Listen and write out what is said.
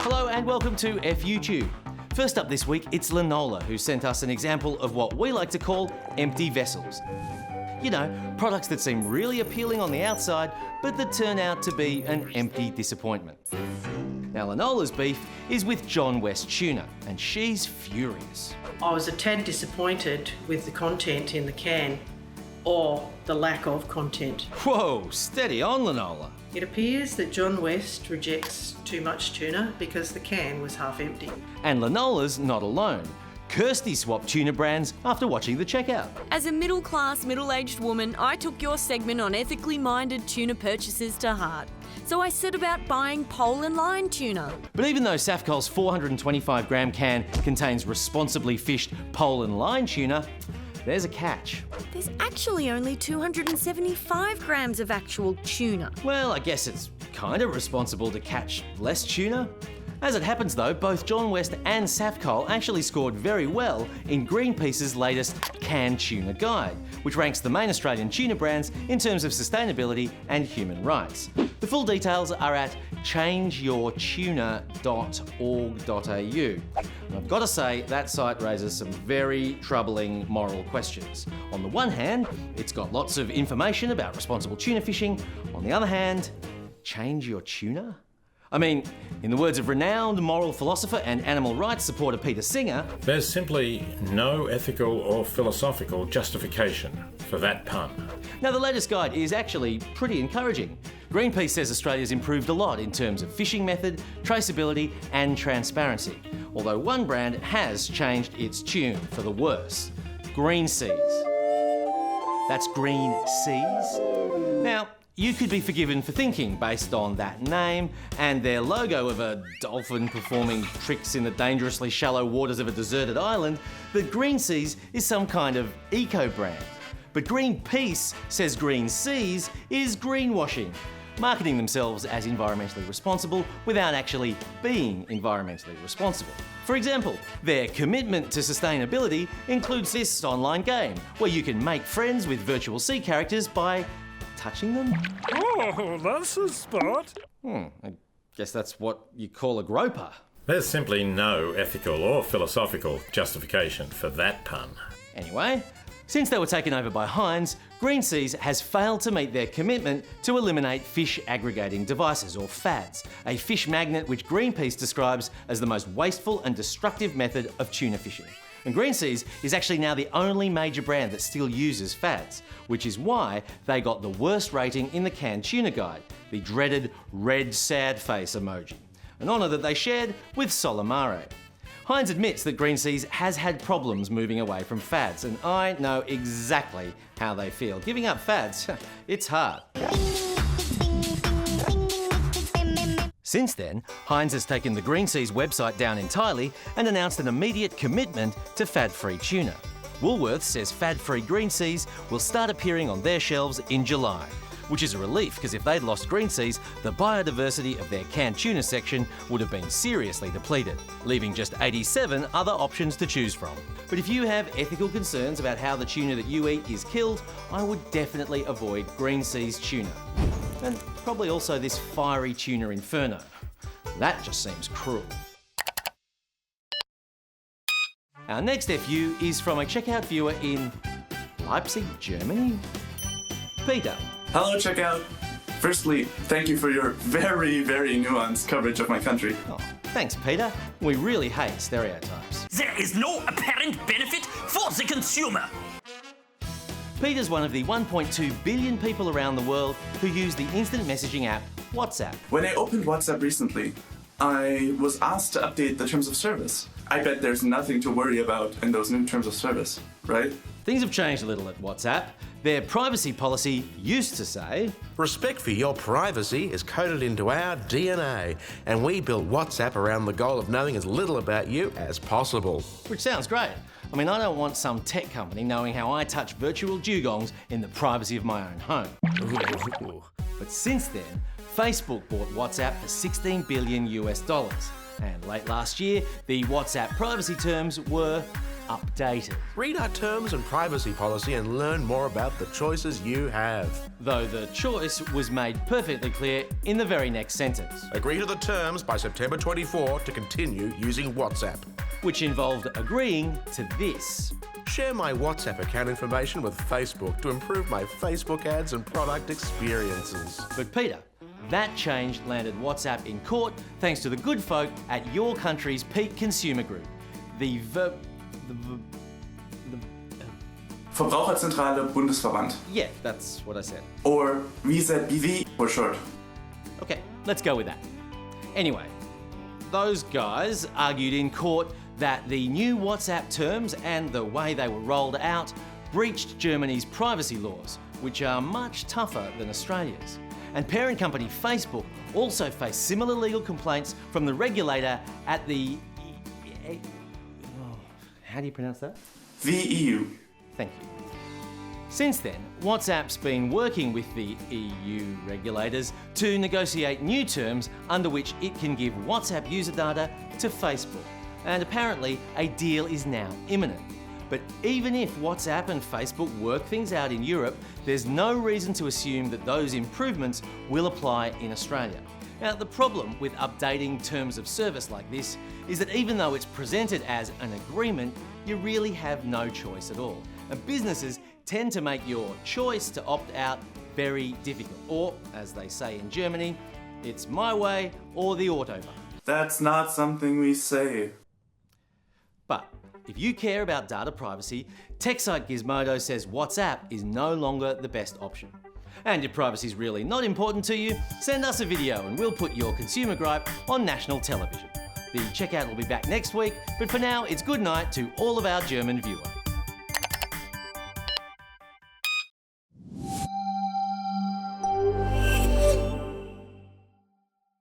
Hello and welcome to FUTube. First up this week, it's Lanola, who sent us an example of what we like to call empty vessels. You know, products that seem really appealing on the outside, but that turn out to be an empty disappointment. Now, Lanola's beef is with John West Tuna, and she's furious. I was a tad disappointed with the content in the can, or the lack of content. Whoa, steady on, Lanola. It appears that John West rejects too much tuna because the can was half empty. And Lanola's not alone. Kirsty swapped tuna brands after watching the checkout. As a middle-class, middle-aged woman, I took your segment on ethically minded tuna purchases to heart. So I set about buying pole and line tuna. But even though Safcol's 425-gram can contains responsibly fished pole and line tuna, there's a catch. There's actually only 275 grams of actual tuna. Well, I guess it's kind of responsible to catch less tuna. As it happens though, both John West and Safcol actually scored very well in Greenpeace's latest canned tuna guide, which ranks the main Australian tuna brands in terms of sustainability and human rights. The full details are at changeyourtuna.org.au. And I've got to say, that site raises some very troubling moral questions. On the one hand, it's got lots of information about responsible tuna fishing. On the other hand, change your tuna? I mean, in the words of renowned moral philosopher and animal rights supporter Peter Singer, there's simply no ethical or philosophical justification for that pun. Now, the latest guide is actually pretty encouraging. Greenpeace says Australia's improved a lot in terms of fishing method, traceability and transparency. Although one brand has changed its tune for the worse. Greenseas. That's Greenseas. Now, you could be forgiven for thinking, based on that name and their logo of a dolphin performing tricks in the dangerously shallow waters of a deserted island, that Greenseas is some kind of eco-brand. But Greenpeace says Greenseas is greenwashing, marketing themselves as environmentally responsible without actually being environmentally responsible. For example, their commitment to sustainability includes this online game, where you can make friends with virtual sea characters by touching them? Oh, that's a spot. I guess that's what you call a groper. There's simply no ethical or philosophical justification for that pun. Anyway, since they were taken over by Heinz, Greenseas has failed to meet their commitment to eliminate fish aggregating devices, or FADs, a fish magnet which Greenpeace describes as the most wasteful and destructive method of tuna fishing. And Greenseas is actually now the only major brand that still uses FADs, which is why they got the worst rating in the canned tuna guide, the dreaded red sad face emoji, an honour that they shared with Solimare. Heinz admits that Greenseas has had problems moving away from FADs, and I know exactly how they feel. Giving up FADs, it's hard. Since then, Heinz has taken the Greenseas website down entirely and announced an immediate commitment to fad-free tuna. Woolworths says fad-free Greenseas will start appearing on their shelves in July, which is a relief because if they'd lost Greenseas, the biodiversity of their canned tuna section would have been seriously depleted, leaving just 87 other options to choose from. But if you have ethical concerns about how the tuna that you eat is killed, I would definitely avoid Greenseas tuna. And probably also this fiery tuna inferno. That just seems cruel. Our next FU is from a checkout viewer in Leipzig, Germany? Peter. Hello, Checkout. Firstly, thank you for your very, very nuanced coverage of my country. Oh, thanks, Peter. We really hate stereotypes. There is no apparent benefit for the consumer. Peter's one of the 1.2 billion people around the world who use the instant messaging app WhatsApp. When I opened WhatsApp recently, I was asked to update the terms of service. I bet there's nothing to worry about in those new terms of service, right? Things have changed a little at WhatsApp. Their privacy policy used to say, respect for your privacy is coded into our DNA, and we built WhatsApp around the goal of knowing as little about you as possible. Which sounds great. I mean, I don't want some tech company knowing how I touch virtual dugongs in the privacy of my own home. But since then, Facebook bought WhatsApp for $16 billion US. And late last year, the WhatsApp privacy terms were updated. Read our terms and privacy policy and learn more about the choices you have. Though the choice was made perfectly clear in the very next sentence, Agree to the terms by September 24 to continue using WhatsApp. which involved agreeing to this. Share my WhatsApp account information with Facebook to improve my Facebook ads and product experiences. But Peter, that change landed WhatsApp in court thanks to the good folk at your country's peak consumer group, the Verbraucherzentrale Bundesverband. Yeah, that's what I said. Or VZBV for short. Okay, let's go with that. Anyway, those guys argued in court that the new WhatsApp terms and the way they were rolled out breached Germany's privacy laws, which are much tougher than Australia's. And parent company Facebook also faced similar legal complaints from the regulator at the... How do you pronounce that? The EU. Thank you. Since then, WhatsApp's been working with the EU regulators to negotiate new terms under which it can give WhatsApp user data to Facebook. And apparently, a deal is now imminent. But even if WhatsApp and Facebook work things out in Europe, there's no reason to assume that those improvements will apply in Australia. Now, the problem with updating terms of service like this is that even though it's presented as an agreement, you really have no choice at all. And businesses tend to make your choice to opt out very difficult. Or, as they say in Germany, it's my way or the Autobahn. That's not something we say. But if you care about data privacy, tech site Gizmodo says WhatsApp is no longer the best option. And if privacy is really not important to you, send us a video and we'll put your consumer gripe on national television. The checkout will be back next week, but for now, it's good night to all of our German viewers.